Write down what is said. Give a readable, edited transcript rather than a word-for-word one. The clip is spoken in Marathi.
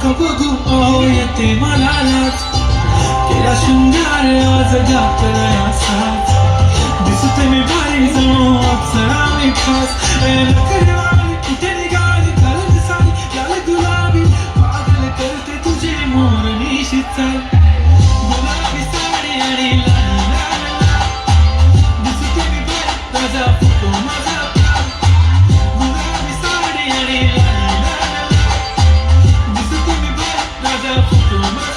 नका बघू अहो येते मला लाज केला शृंगार आज जातोय असाच दिसते मी भारी जणू अप्सरा मी खास नखरेवाली कुठे निघाली घालत साडी लाल गुलाबी पागल करते तुझे मोर निशीत चाल गुलाबी साडी आणि लाल लाल लाल दिसते मी भारी ताजा फोटो माझा गुलाबी साडी आणि लाल लाल लाल दिसते मी भारी ताजा फोटो माझा